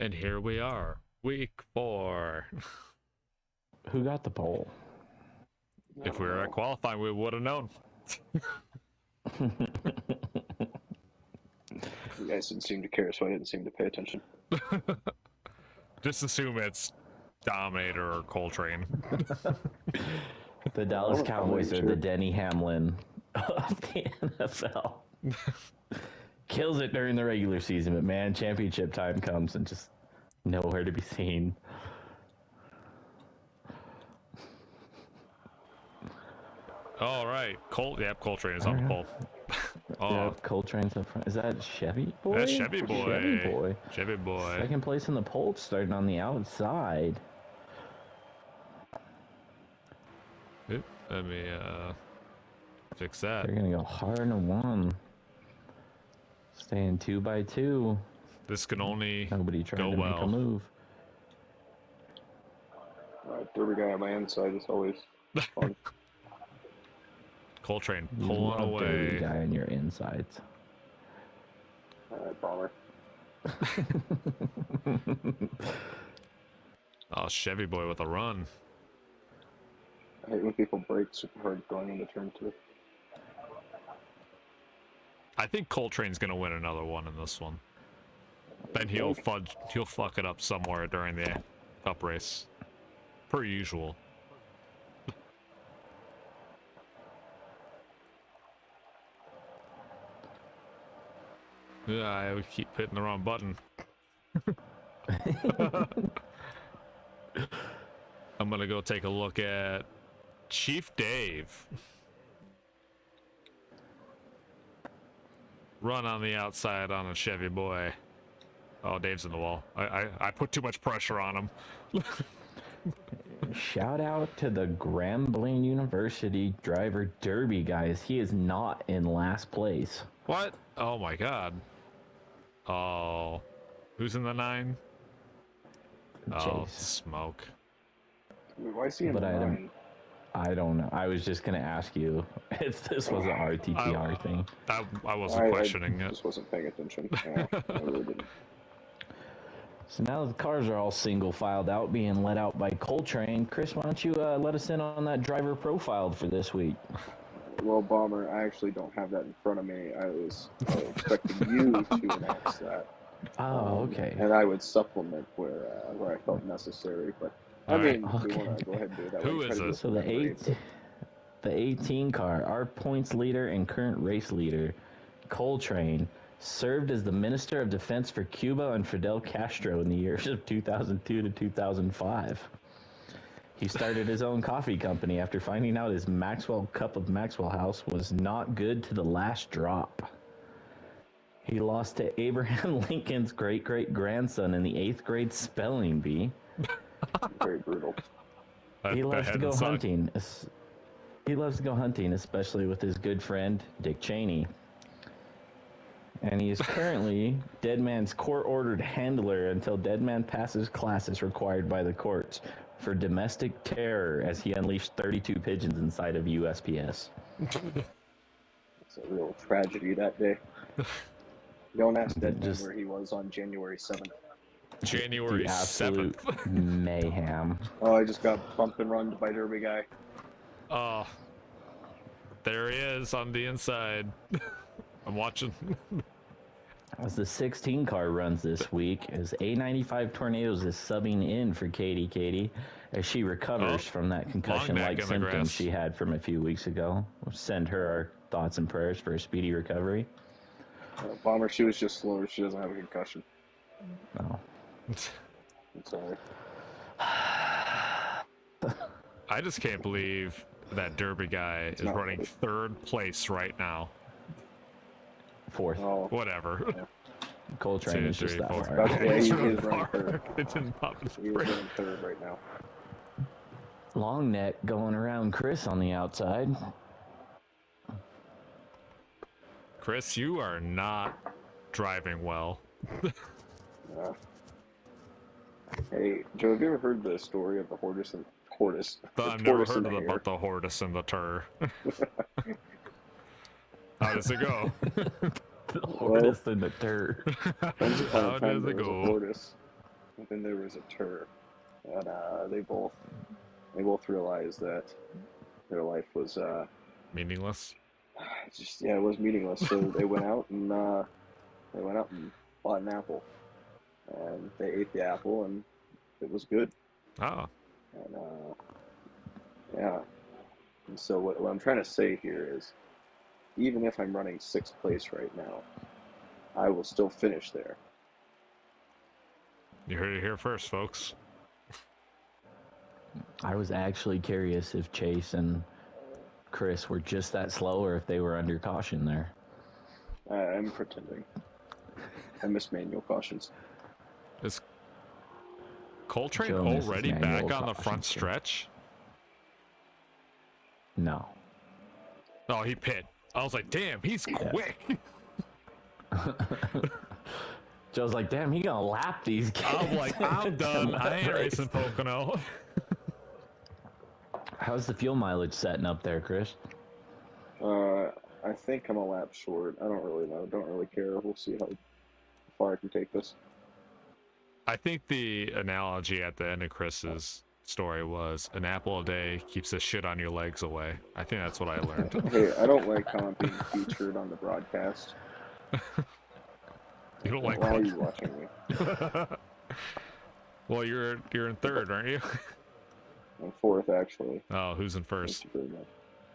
And here we are, week 4. Who got the pole? If we were at qualifying, we would have known. You guys didn't seem to care, so I didn't seem to pay attention. Just assume it's Dominator or Coltrane. The Dallas Cowboys are the Denny Hamlin of the NFL. Kills it during the regular season, but man, championship time comes and just nowhere to be seen. All right, Coltrane is on the pole. Oh, yep, Coltrane's up front. Is that Chevy Boy? That's Chevy Boy. Chevy Boy. Chevy Boy. Second place in the poll, starting on the outside. Oop, let me fix that. They're gonna go hard in a 1. Staying 2 by 2. This can only Nobody trying to well. make a move. Derby guy on my inside is always fun. Coltrane pulling away. Dirty guy on your insides. Bomber. Oh, Chevy Boy with a run. I hate when people brake super hard going into turn 2. I think Coltrane's gonna win another one in this one. Then he'll fuck it up somewhere during the cup race, per usual. Yeah, I would keep hitting the wrong button. I'm gonna go take a look at Chief Dave. Run on the outside on a Chevy Boy. Oh, Dave's in the wall. I put too much pressure on him. Shout out to the Grambling University driver Derby, guys. He is not in last place. What? Oh my god. Oh. Who's in the 9? Oh, smoke. Why is he in the 9? I don't know. I was just gonna ask you if this was an RTTR thing. I wasn't questioning it. I just wasn't paying attention. Yeah, I really didn't. So now the cars are all single filed out, being let out by Coltrane. Chris, why don't you let us in on that driver profiled for this week? Well, Bomber, I actually don't have that in front of me. I was expecting you to announce that. Oh, okay. And I would supplement where I felt necessary, but I mean, we want to go ahead and do that. Who is it? So the 18 car, our points leader and current race leader, Coltrane, served as the Minister of Defense for Cuba and Fidel Castro in the years of 2002 to 2005. He started his own coffee company after finding out his Maxwell Cup of Maxwell House was not good to the last drop. He lost to Abraham Lincoln's great-great-grandson in the 8th grade spelling bee. Very brutal. He loves to go hunting. He loves to go hunting, especially with his good friend, Dick Cheney. And he is currently Deadman's court-ordered handler until Deadman passes classes required by the courts for domestic terror as he unleashed 32 pigeons inside of USPS. It's a real tragedy that day. Don't ask Deadman where he was on January 7th. January 7th. Mayhem. Oh, I just got bumped and run by Derby guy. Oh, there he is on the inside. I'm watching. As the 16 car runs this week, as A95 Tornadoes is subbing in for Katie as she recovers from that concussion-like symptoms she had from a few weeks ago. We'll send her our thoughts and prayers for a speedy recovery. Bomber, she was just slower. She doesn't have a concussion. Oh. I'm sorry. I just can't believe that Derby guy is running 3rd place right now. 4th. Oh. Whatever. Yeah. Coltrane is just that far. Yeah, he is running 3rd. It didn't pop his He is running 3rd right now. Long neck going around Chris on the outside. Chris, you are not driving well. Yeah. Hey, Joe, have you ever heard the story of the tortoise? I've never heard about the tortoise and the tur. How does it go? The tortoise and the tur. How does it go? But then there was a turn, and they both realized that their life was Meaningless. just it was meaningless. So they went out and bought an apple, and they ate the apple, and it was good. Oh. And yeah. And so what I'm trying to say here is, even if I'm running 6th place right now, I will still finish there. You heard it here first, folks. I was actually curious if Chase and Chris were just that slow or if they were under caution there. I'm pretending. I miss manual cautions. Is Coltrane Joe misses already manual back on the front cautions, too. stretch? No. Oh, he pit. I was like, damn, he's quick. Joe's like, damn, he gonna lap these kids. I'm like, I'm done. I ain't racing Pocono. How's the fuel mileage setting up there, Chris? I think I'm a lap short. I don't really know. Don't really care. We'll see how far I can take this. I think the analogy at the end of Chris's story was an apple a day keeps the shit on your legs away. I think that's what I learned. Hey, I don't like how I'm being featured on the broadcast. You don't like Why are what? you watching me? Well, you're in 3rd, aren't you? I'm 4th, actually. Oh, who's in Thank 1st? you very much.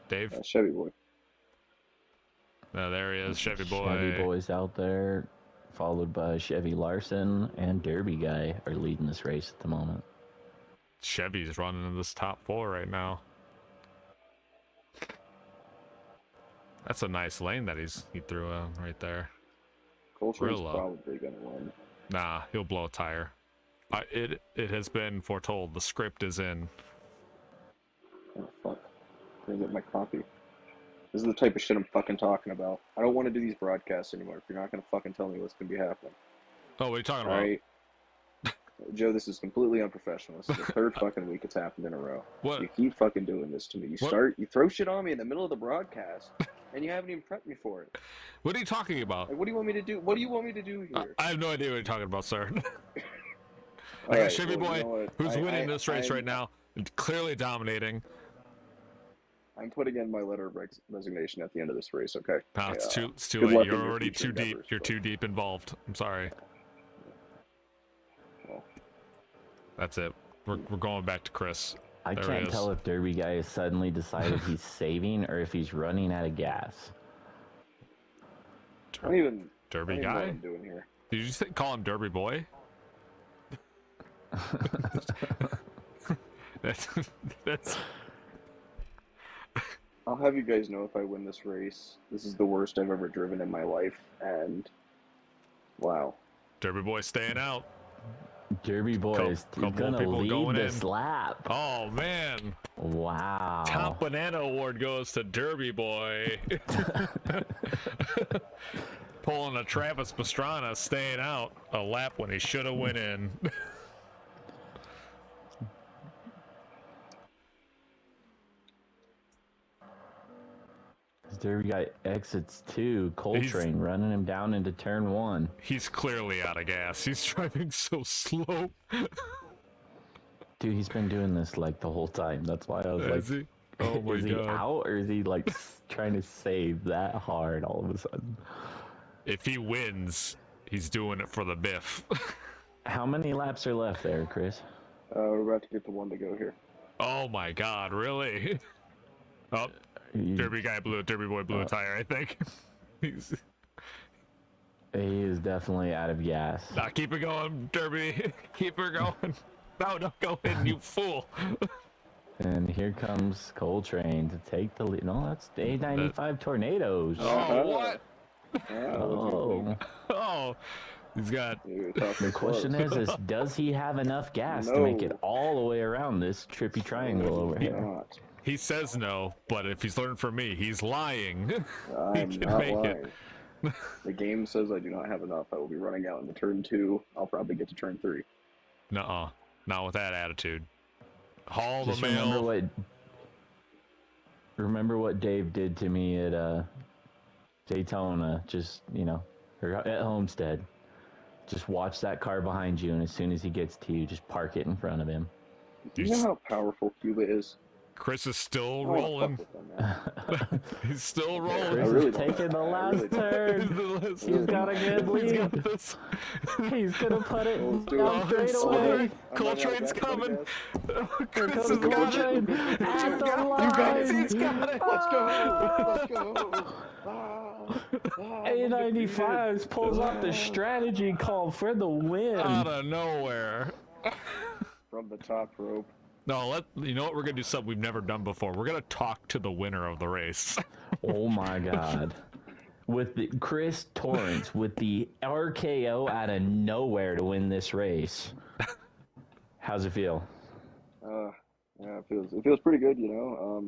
Dave? Chevy boy. No, there he is, Chevy boy. Chevy boys out there, followed by Chevy Larson and Derby guy are leading this race at the moment. Chevy's running in this top 4 right now. That's a nice lane that he threw right there. Coltrane's Real low. probably gonna win. Nah, he'll blow a tire. It has been foretold. The script is in. Oh fuck! I'm gonna get my copy. This is the type of shit I'm fucking talking about. I don't want to do these broadcasts anymore. If you're not gonna fucking tell me what's gonna be happening. Oh, what are you talking All about? right. Joe, this is completely unprofessional. This is the 3rd fucking week it's happened in a row. What? You keep fucking doing this to me. You throw shit on me in the middle of the broadcast, and you haven't even prepped me for it. What are you talking about? Like, what do you want me to do? What do you want me to do here? I have no idea what you're talking about, sir. I All got right, Chevy well, boy, you know what? who's winning this race I'm- right now, clearly dominating. I'm putting in my letter of resignation at the end of this race. Okay. No, it's too good late. luck You're in your already future too deep. endeavors, You're but- too deep involved. I'm sorry. Well, That's it. We're going back to Chris. I There he can't is. tell if Derby guy has suddenly decided he's saving or if he's running out of gas. I don't even Derby I don't even know what guy? I'm doing here. Did you say call him Derby boy? that's I'll have you guys know if I win this race. This is the worst I've ever driven in my life, and wow. Derby boy staying out. Derby boys Couple gonna people lead going this in. lap. Oh man. Wow. Top banana award goes to Derby boy. Pulling a Travis Pastrana, staying out a lap when he should have went in. Derby guy exits 2. Coltrane running him down into turn 1. He's clearly out of gas. He's driving so slow. Dude, he's been doing this like the whole time. That's why I was Is like, he? Oh my is he god. out or is he like trying to save that hard all of a sudden? If he wins, he's doing it for the biff. How many laps are left there, Chris? We're about to get the 1 to go here. Oh my god, really? Oh, Derby boy blew a tire, I think. He is definitely out of gas. Nah, keep it going, Derby. Keep her going. No, don't go in, you fool. And here comes Coltrane to take the lead. No, that's A95 Tornadoes. Oh, what? Oh. Oh, he's got. The question is does he have enough gas to make it No. all the way around this trippy triangle over here? Not. He says no, but if he's learned from me, he's lying. I'm can not make lying. it. The game says I do not have enough. I will be running out into turn 2. I'll probably get to turn 3. Nuh-uh. Not with that attitude. Haul Just the mail. remember what Dave did to me at Daytona, just, or at Homestead. Just watch that car behind you, and as soon as he gets to you, just park it in front of him. Do you know how powerful Cuba is? Chris is still I wanna rolling. fuck with them, man. He's still rolling. Chris really is don't. taking the I last really don't. turn. He's got a good He's lead. got this. He's gonna put it Let's do down it. straight Oh, away. Coltrane's coming. Here Chris comes has got Coltrane it. at the You got it. line. He's got it. Let's go. Let's go. A95 pulls off the strategy call for the win. Out of nowhere. From the top rope. No, you know what? We're gonna do something we've never done before. We're gonna talk to the winner of the race. Oh my God. With the Chris Torrance with the RKO out of nowhere to win this race. How's it feel? Yeah, it feels pretty good, you know.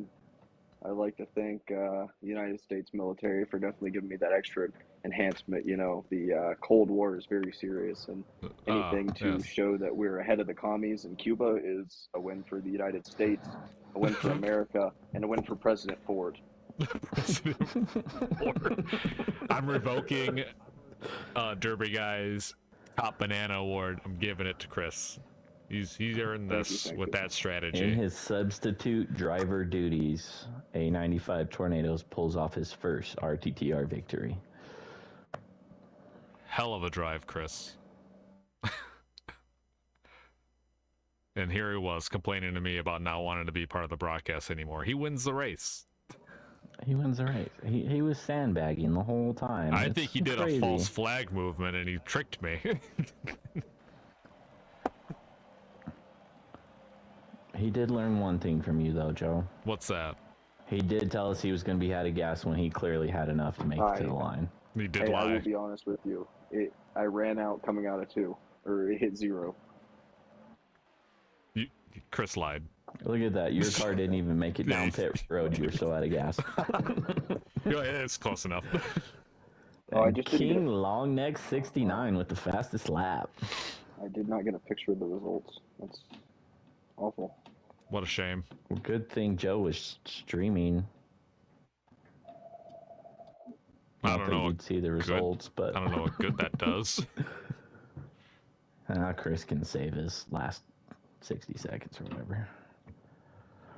I'd like to thank the United States military for definitely giving me that extra enhancement. You know, the Cold War is very serious, and anything to yes. show that we're ahead of the commies in Cuba is a win for the United States, a win for America, and a win for President Ford. President Ford. I'm revoking Derby Guy's Top Banana Award. I'm giving it to Chris. He's earned this with that strategy. In his substitute driver duties, A95 Tornadoes pulls off his first RTTR victory. Hell of a drive, Chris. And here he was complaining to me about not wanting to be part of the broadcast anymore. He wins the race. He wins the race. He was sandbagging the whole time. I think he did crazy. a false flag movement and he tricked me. He did learn one thing from you, though, Joe. What's that? He did tell us he was going to be out of gas when he clearly had enough to make it to the line. He did Hey, I lie. will be honest with you. I ran out coming out of 2, or it hit 0. Chris lied. Look at that. Your car didn't even make it down pit road. You were so out of gas. Yeah, it's close enough. Oh, I just didn't get King Longneck 69 with the fastest lap. I did not get a picture of the results. That's awful. What a shame. Good thing Joe was streaming. I don't know. You'd see the results, but I don't know what good that does. Chris can save his last 60 seconds or whatever.